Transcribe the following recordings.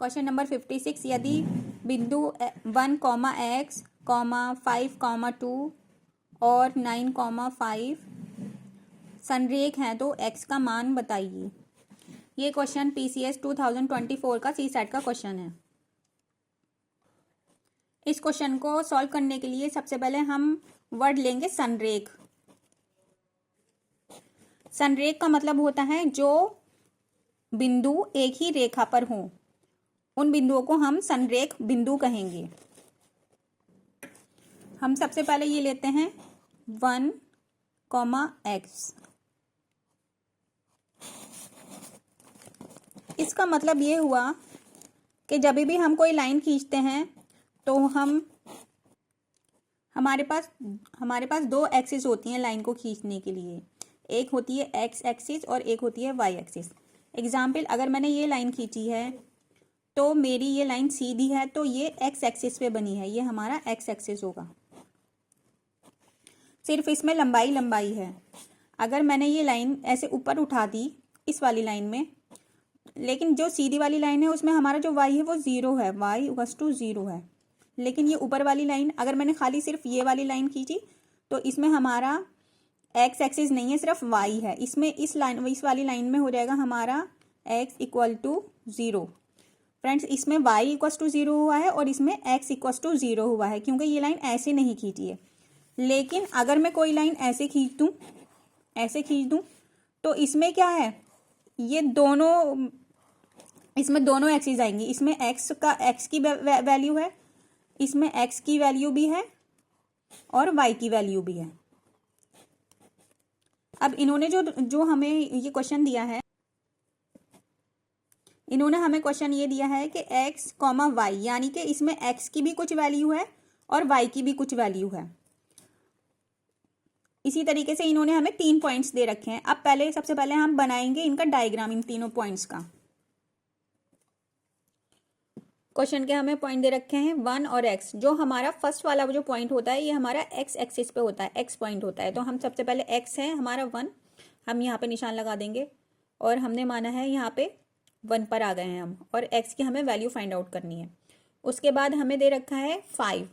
Question number 56, यदि बिंदु 1, x, 5, 2 और 9, 5 संरेख हैं तो x का मान बताइए। ये क्वेश्चन PCS 2024 का CSAT का क्वेश्चन है। इस क्वेश्चन को सॉल्व करने के लिए सबसे पहले हम वर्ड लेंगे संरेख। संरेख का मतलब होता है जो बिंदु एक ही रेखा पर हो, उन बिंदुओं को हम संरेख बिंदु कहेंगे। हम सबसे पहले ये लेते हैं 1, x। इसका मतलब ये हुआ कि जब भी हम कोई लाइन खींचते हैं तो हमारे पास दो एक्सिस होती हैं लाइन को खींचने के लिए। एक होती है x एक्सिस और एक होती है y एक्सिस। एग्जाम्पल, अगर मैंने ये लाइन खींची है तो मेरी ये लाइन सीधी है तो ये x एक्सिस पे बनी है, ये हमारा x एक्सिस होगा। सिर्फ इसमें लंबाई है। अगर मैंने ये लाइन ऐसे ऊपर उठा दी इस वाली लाइन में, लेकिन जो सीधी वाली लाइन है उसमें हमारा जो y है वो 0 है, y इक्वल्स टू 0 है। लेकिन ये ऊपर वाली लाइन अगर मैंने खाली सिर्फ ये वाली लाइन खींची तो इसमें हमारा x एक्सिस नहीं है, सिर्फ y है। इसमें इस वाली लाइन में हो जाएगा हमारा x इक्वल टू 0। फ्रेंड्स, इसमें y इक्वल्स टू 0 हुआ है और इसमें x इक्वल्स टू 0 हुआ है, क्योंकि ये लाइन ऐसे नहीं खींची है। लेकिन अगर मैं कोई लाइन ऐसे खींच दूं तो इसमें क्या है, इसमें दोनों एक्सिस आएंगी। इसमें x की वैल्यू है, इसमें x की वैल्यू भी है और y की वैल्यू भी है। अब इन्होंने जो हमें ये क्वेश्चन दिया है, इन्होंने हमें क्वेश्चन ये दिया है कि x, y, यानी कि इसमें x की भी कुछ वैल्यू है और y की भी कुछ वैल्यू है। इसी तरीके से इन्होंने हमें 3 पॉइंट्स दे रखे हैं। अब सबसे पहले हम बनाएंगे इनका डायग्राम, इन तीनों पॉइंट्स का। क्वेश्चन के हमें पॉइंट दे रखे हैं 1 और x। जो हमारा फर्स्ट वाला जो पॉइंट होता है ये हमारा x एक्सिस पे होता है, x पॉइंट होता है। तो हम सबसे पहले x है हमारा 1, हम यहाँ पे निशान लगा देंगे और हमने माना है यहाँ पे 1 पर आ गए हैं हम, और x की हमें वैल्यू फाइंड आउट करनी है। उसके बाद हमें दे रखा है 5,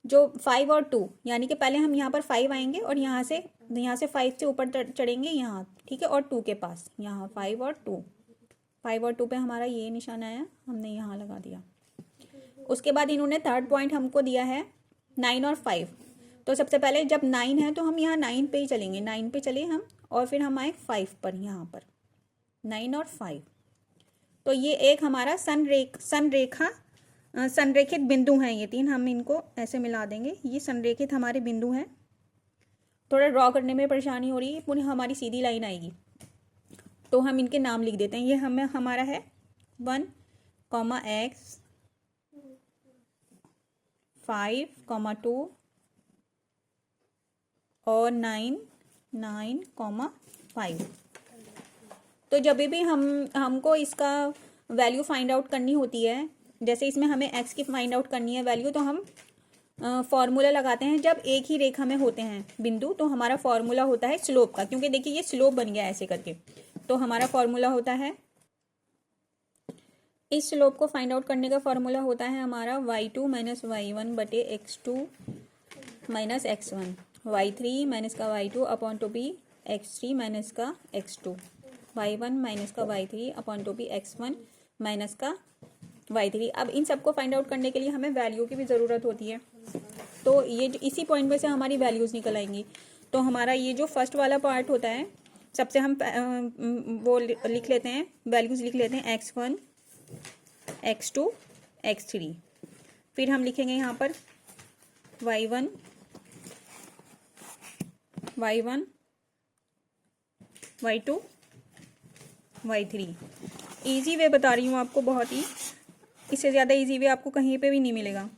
जो 5 और 2, यानी कि पहले हम यहाँ पर 5 आएंगे और यहाँ से 5 से ऊपर चढ़ेंगे यहाँ, ठीक है, और 2 के पास, यहाँ 5 और 2 पे हमारा ये निशान आया, हमने यहाँ लगा दिया। उसके बाद इन्होंने थर्ड पॉइंट हमको दिया है 9 और 5। तो सबसे पहले जब 9 है तो हम यहाँ 9 पे ही चलेंगे, 9 पे चले हम, और फिर हम आए 5 पर, यहाँ पर 9 और 5। तो ये एक हमारा संरेखित बिंदु हैं। ये 3 हम इनको ऐसे मिला देंगे, ये संरेखित हमारे बिंदु हैं। थोड़ा ड्रॉ करने में परेशानी हो रही है, पुनः हमारी सीधी लाइन आएगी तो हम इनके नाम लिख देते हैं। ये हमारा है 1, x, 5, 2 और 9, 5। तो जब भी हमको इसका वैल्यू फाइंड आउट करनी होती है, जैसे इसमें हमें x की फाइंड आउट करनी है वैल्यू, तो हम फॉर्मूला लगाते हैं। जब एक ही रेखा में होते हैं बिंदु तो हमारा फॉर्मूला होता है स्लोप का, क्योंकि देखिए ये स्लोप बन गया ऐसे करके। तो हमारा फॉर्मूला होता है, इस स्लोप को फाइंड आउट करने का फॉर्मूला होता है हमारा y2 माइनस y1 बटे x2 minus x1, y3 minus का y2 upon to be x3 minus का x2, y1 माइनस का y3 upon to be x1 minus का y3। अब इन सबको फाइंड आउट करने के लिए हमें वैल्यू की भी ज़रूरत होती है, तो ये इसी पॉइंट में से हमारी वैल्यूज़ निकल आएंगी। तो हमारा ये जो फर्स्ट वाला पार्ट होता है, सबसे हम वो लिख लेते हैं, वैल्यूज़ लिख लेते हैं x1, x2, x3। फिर हम लिखेंगे यहाँ पर y1, y2, y3। Easy way बता रही हूँ आपको, बहुत ही, इससे ज़्यादा इजी वे आपको कहीं पे भी नहीं मिलेगा।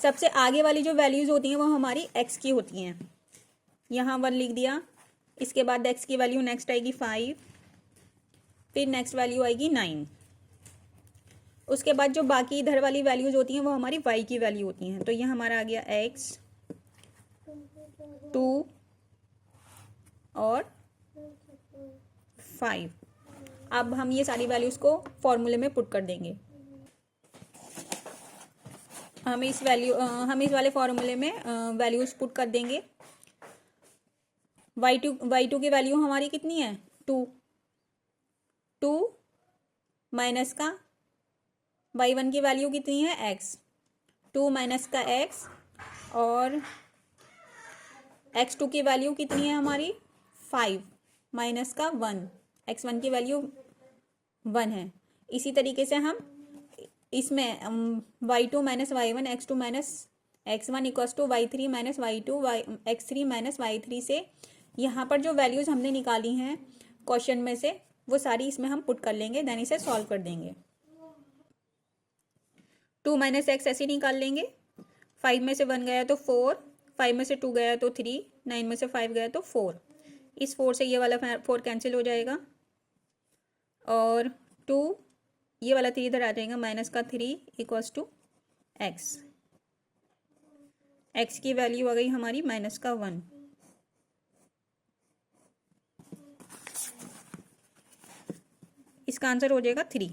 सबसे आगे वाली जो वैल्यूज़ होती हैं वो हमारी x की होती हैं। यहाँ 1 लिख दिया, इसके बाद x की वैल्यू नेक्स्ट आएगी 5, फिर नेक्स्ट वैल्यू आएगी 9। उसके बाद जो बाकी इधर वाली वैल्यूज़ होती हैं वो हमारी y की वैल्यू होती हैं। तो ये हमारा आ गया x, 2 और 5। अब हम ये सारी वैल्यूज़ को फॉर्मूले में पुट कर देंगे। हम इस वाले फॉर्मूले में वैल्यूज़ पुट कर देंगे। y2 की वैल्यू हमारी कितनी है 2 माइनस का y1 की वैल्यू कितनी है x, 2 माइनस का x, और x2 की वैल्यू कितनी है हमारी 5 माइनस का 1, x1 की वैल्यू 1 है। इसी तरीके से हम इसमें y2 minus y1, x2 minus x1 equals to y3 minus y2, x3 minus y3 से यहाँ पर जो वैल्यूज़ हमने निकाली हैं क्वेश्चन में से वो सारी इसमें हम पुट कर लेंगे, देन इसे सॉल्व कर देंगे। 2 माइनस एक्स ऐसे निकाल लेंगे, 5 में से 1 गया तो 4, 5 में से 2 गया तो 3, 9 में से 5 गया तो 4। इस 4 से ये वाला 4 कैंसिल हो जाएगा, और 2 ये वाला 3 इधर आ जाएगा, माइनस का 3 इक्वल्स टू एक्स। एक्स की वैल्यू आ गई हमारी माइनस का 1। इसका आंसर हो जाएगा 3।